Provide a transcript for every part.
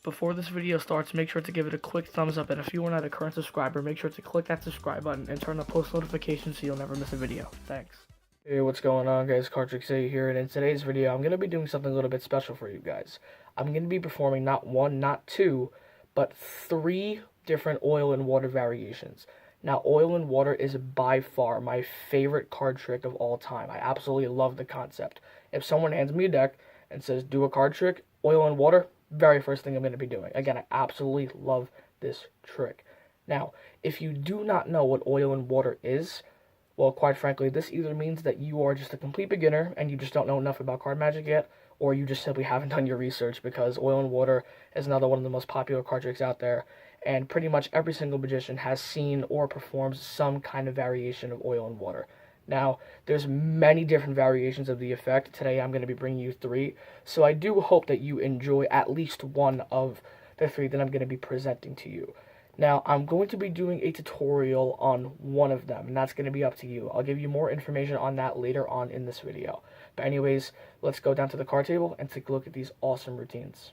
Before this video starts, make sure to give it a quick thumbs up, and if you are not a current subscriber, make sure to click that subscribe button and turn on post notifications so you'll never miss a video. Thanks. Hey, what's going on, guys? Cardtrix here, and in today's video, I'm going to be doing something a little bit special for you guys. I'm going to be performing not one, not two, but 3 different oil and water variations. Now, oil and water is by far my favorite card trick of all time. I absolutely love the concept. If someone hands me a deck and says, do a card trick, oil and water, very first thing I'm going to be doing. Again, I absolutely love this trick. Now, if you do not know what oil and water is, well, quite frankly, this either means that you are just a complete beginner and you just don't know enough about card magic yet, or you just simply haven't done your research, because oil and water is another one of the most popular card tricks out there, and pretty much every single magician has seen or performs some kind of variation of oil and water. Now, there's many different variations of the effect. Today I'm going to be bringing you 3, so I do hope that you enjoy at least one of the 3 that I'm going to be presenting to you. Now, I'm going to be doing a tutorial on one of them, and that's going to be up to you. I'll give you more information on that later on in this video. But anyways, let's go down to the card table and take a look at these awesome routines.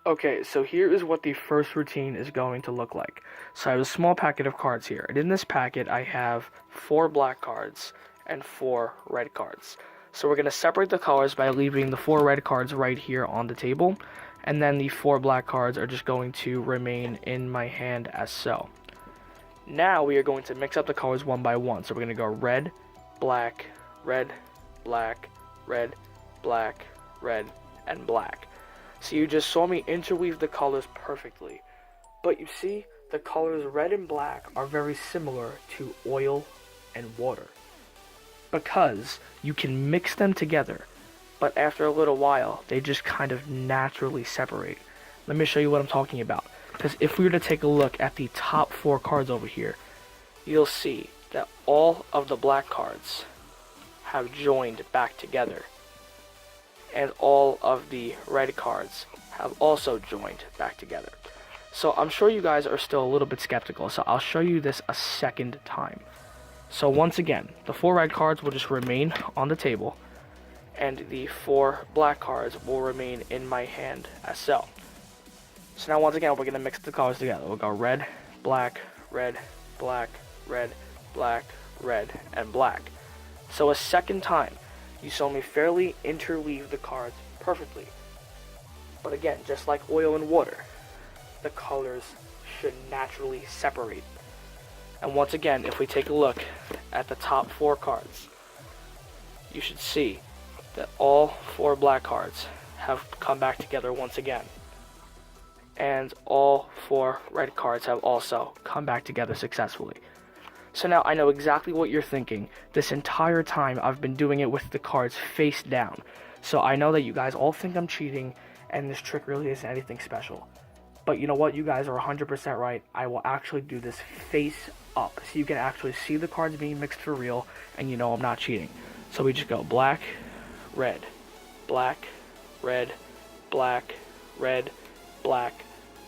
Okay, so here is what the first routine is going to look like. So I have a small packet of cards here, and in this packet I have 4 black cards and 4 red cards. So we're going to separate the colors by leaving the 4 red cards right here on the table, and then the 4 black cards are just going to remain in my hand as so. Now we are going to mix up the colors one by one. So we're going to go red, black, red, black, red, black, red, and black. So you just saw me interweave the colors perfectly. But you see, the colors red and black are very similar to oil and water, because you can mix them together, but after a little while, they just kind of naturally separate. Let me show you what I'm talking about. Because if we were to take a look at the top 4 cards over here, you'll see that all of the black cards have joined back together, and all of the red cards have also joined back together. So I'm sure you guys are still a little bit skeptical, so I'll show you this a second time. So once again, the 4 red cards will just remain on the table, and the 4 black cards will remain in my hand as so. So now once again, we're going to mix the colors together. We'll go red, black, red, black, red, black, red, and black. So a second time, you saw me fairly interweave the cards perfectly. But again, just like oil and water, the colors should naturally separate. And once again, if we take a look at the top 4 cards, you should see that all 4 black cards have come back together once again. And all 4 red cards have also come back together successfully. So now I know exactly what you're thinking. This entire time I've been doing it with the cards face down. So I know that you guys all think I'm cheating and this trick really isn't anything special. But you know what? You guys are 100% right. I will actually do this face up, so you can actually see the cards being mixed for real, and you know I'm not cheating. So we just go black, red, black, red, black, red, black,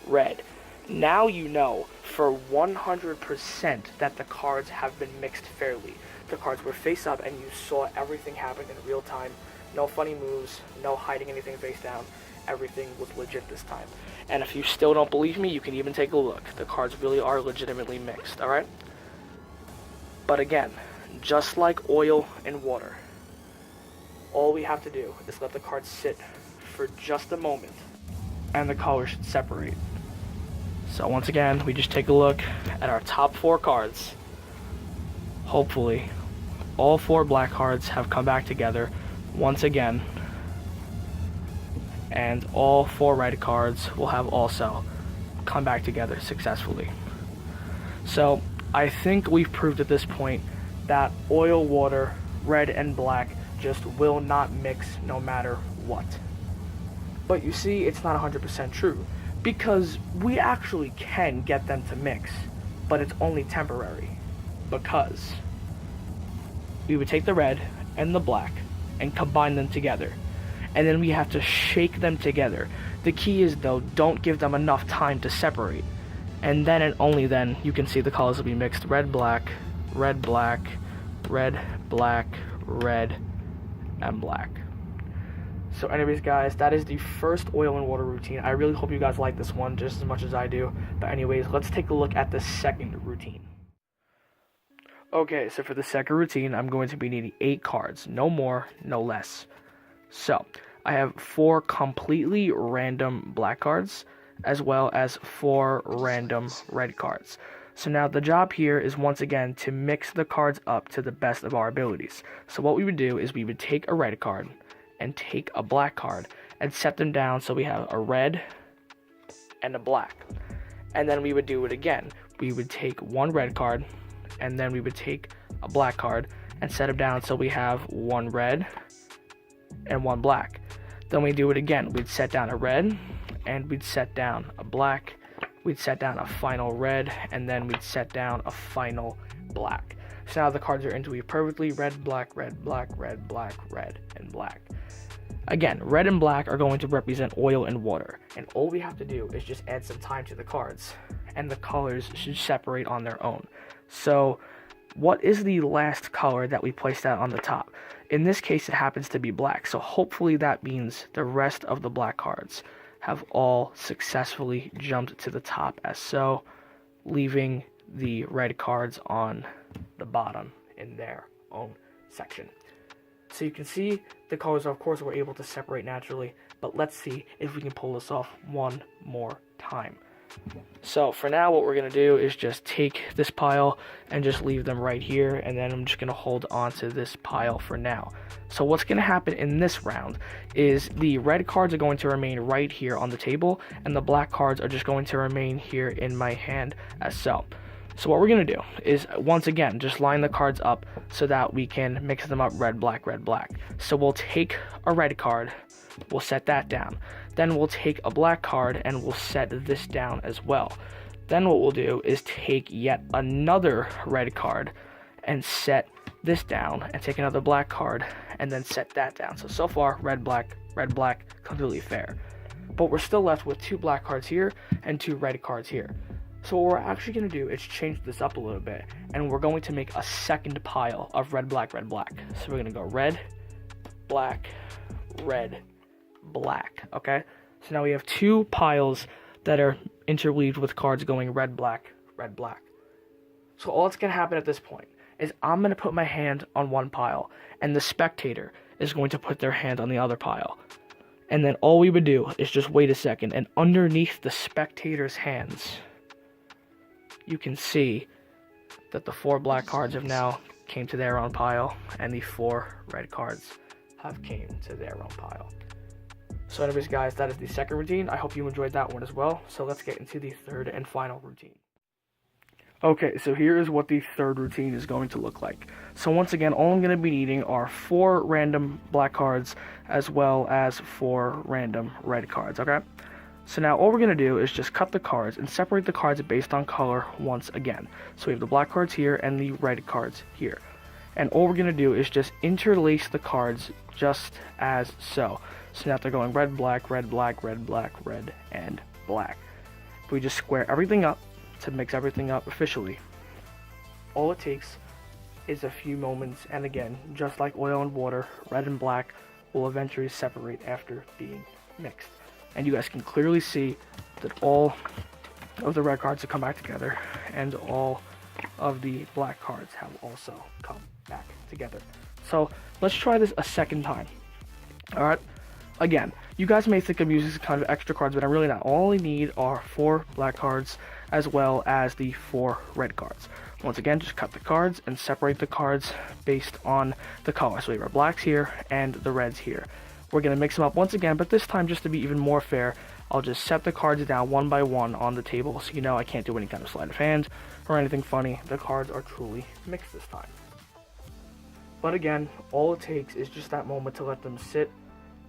red. Now you know for 100% that the cards have been mixed fairly. The cards were face up and you saw everything happen in real time. No funny moves, no hiding anything face down. Everything was legit this time. And if you still don't believe me, you can even take a look. The cards really are legitimately mixed, alright? But again, just like oil and water, all we have to do is let the cards sit for just a moment, and the colors should separate. So once again, we just take a look at our top 4 cards. Hopefully, all 4 black cards have come back together once again, and all 4 red cards will have also come back together successfully. So I think we've proved at this point that oil, water, red, and black just will not mix no matter what. But you see, it's not 100% true, because we actually can get them to mix, but it's only temporary, because we would take the red and the black and combine them together, and then we have to shake them together. The key is, though, don't give them enough time to separate. and then and only then you can see the colors will be mixed: red, black, red, black, red, black, red, and black. So anyways, guys, that is the first oil and water routine. I really hope you guys like this one just as much as I do. But anyways, let's take a look at the second routine. Okay, so for the second routine, I'm going to be needing 8 cards. No more, no less. So, I have 4 completely random black cards, as well as 4 random red cards. So now the job here is once again to mix the cards up to the best of our abilities. So what we would do is we would take a red card and take a black card and set them down so we have a red and a black. And then we would do it again. We would take one red card and then we would take a black card and set them down so we have one red and one black. Then we do it again. We'd set down a red and we'd set down a black. We'd set down a final red and then we'd set down a final black. So now the cards are interweaved perfectly: red, black, red, black, red, black, red, and black. Again, red and black are going to represent oil and water, and all we have to do is just add some time to the cards, and the colors should separate on their own. So, what is the last color that we placed out on the top? In this case, it happens to be black, so hopefully that means the rest of the black cards have all successfully jumped to the top as so, leaving the red cards on the bottom in their own section. So you can see the colors, of course, were able to separate naturally, but let's see if we can pull this off one more time. So for now, what we're going to do is just take this pile and just leave them right here, and then I'm just going to hold on to this pile for now. So what's going to happen in this round is the red cards are going to remain right here on the table, and the black cards are just going to remain here in my hand as so. So what we're going to do is, once again, just line the cards up so that we can mix them up: red, black, red, black. So we'll take a red card, we'll set that down. Then we'll take a black card and we'll set this down as well. Then what we'll do is take yet another red card and set this down, and take another black card and then set that down. So far, red, black, completely fair. But we're still left with 2 black cards here and 2 red cards here. So what we're actually going to do is change this up a little bit, and we're going to make a second pile of red, black, red, black. So we're going to go red, black, red, black, okay? So now we have 2 piles that are interweaved with cards going red, black, red, black. So all that's going to happen at this point is I'm going to put my hand on one pile, and the spectator is going to put their hand on the other pile. And then all we would do is just wait a second, and underneath the spectator's hands, you can see that the 4 black cards have now came to their own pile, and the 4 red cards have came to their own pile. So anyways, guys, that is the second routine. I hope you enjoyed that one as well. So let's get into the third and final routine. Okay, so here is what the third routine is going to look like. So once again, all I'm going to be needing are 4 random black cards as well as 4 random red cards, okay? So now all we're going to do is just cut the cards and separate the cards based on color once again. So we have the black cards here and the red cards here. And all we're going to do is just interlace the cards just as so. So now they're going red, black, red, black, red, black, red, and black. We just square everything up to mix everything up officially. All it takes is a few moments, and again, just like oil and water, red and black will eventually separate after being mixed. And you guys can clearly see that all of the red cards have come back together, and all of the black cards have also come back together. So let's try this a second time. Alright, again, you guys may think I'm using some kind of extra cards, but I'm really not. All I need are 4 black cards as well as the 4 red cards. Once again, just cut the cards and separate the cards based on the color. So we have our blacks here and the reds here. We're going to mix them up once again, but this time, just to be even more fair, I'll just set the cards down one by one on the table, so you know I can't do any kind of sleight of hand or anything funny. The cards are truly mixed this time. But again, all it takes is just that moment to let them sit,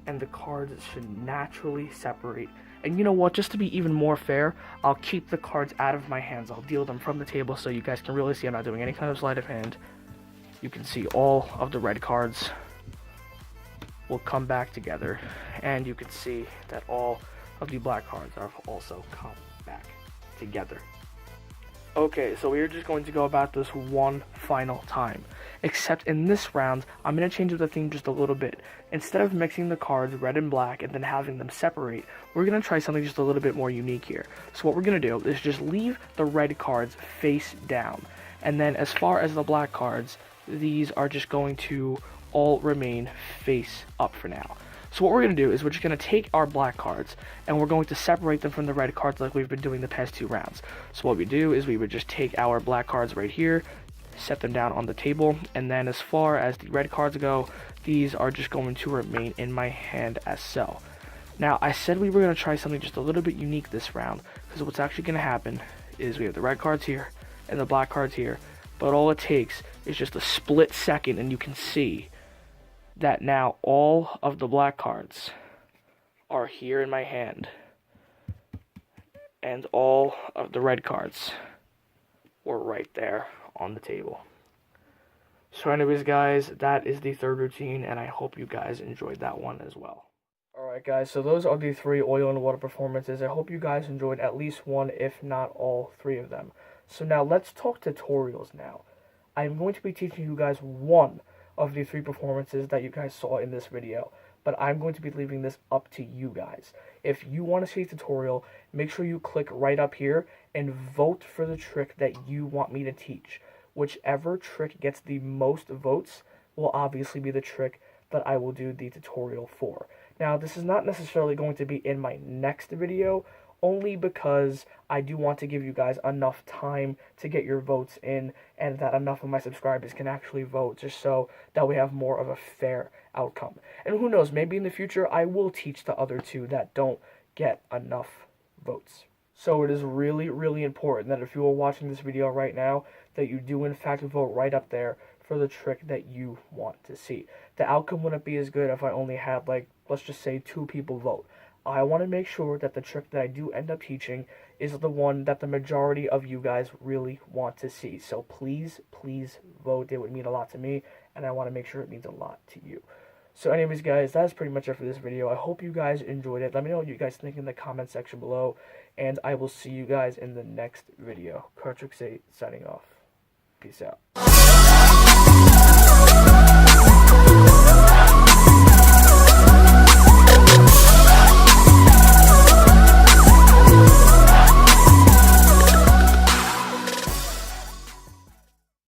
and the cards should naturally separate. And you know what, just to be even more fair, I'll keep the cards out of my hands. I'll deal them from the table so you guys can really see I'm not doing any kind of sleight of hand. You can see all of the red cards will come back together, and you can see that all of the black cards have also come back together. Okay, so we're just going to go about this one final time. Except in this round, I'm going to change up the theme just a little bit. Instead of mixing the cards red and black and then having them separate, we're going to try something just a little bit more unique here. So what we're going to do is just leave the red cards face down. And then as far as the black cards, these are just going to all remain face up for now. So what we're going to do is we're just going to take our black cards and we're going to separate them from the red cards like we've been doing the past 2 rounds. So what we do is we would just take our black cards right here, set them down on the table, and then as far as the red cards go, these are just going to remain in my hand as so. Now, I said we were going to try something just a little bit unique this round, because what's actually going to happen is we have the red cards here and the black cards here, but all it takes is just a split second and you can see that now all of the black cards are here in my hand and all of the red cards were right there on the table. So anyways guys, that is the 3rd routine and I hope you guys enjoyed that one as well. Alright guys, so those are the 3 oil and water performances. I hope you guys enjoyed at least one, if not all 3 of them. So now let's talk tutorials now. I'm going to be teaching you guys one of the 3 performances that you guys saw in this video, but I'm going to be leaving this up to you guys. If you want to see a tutorial, make sure you click right up here and vote for the trick that you want me to teach. Whichever trick gets the most votes will obviously be the trick that I will do the tutorial for. Now, this is not necessarily going to be in my next video, only because I do want to give you guys enough time to get your votes in and that enough of my subscribers can actually vote just so that we have more of a fair outcome. And who knows, maybe in the future I will teach the other 2 that don't get enough votes. So it is really, really important that if you are watching this video right now, that you do in fact vote right up there for the trick that you want to see. The outcome wouldn't be as good if I only had, like, let's just say 2 people vote. I want to make sure that the trick that I do end up teaching is the one that the majority of you guys really want to see. So please, please vote. It would mean a lot to me, and I want to make sure it means a lot to you. So anyways, guys, that's pretty much it for this video. I hope you guys enjoyed it. Let me know what you guys think in the comment section below, and I will see you guys in the next video. Cardtrix 8 signing off. Peace out.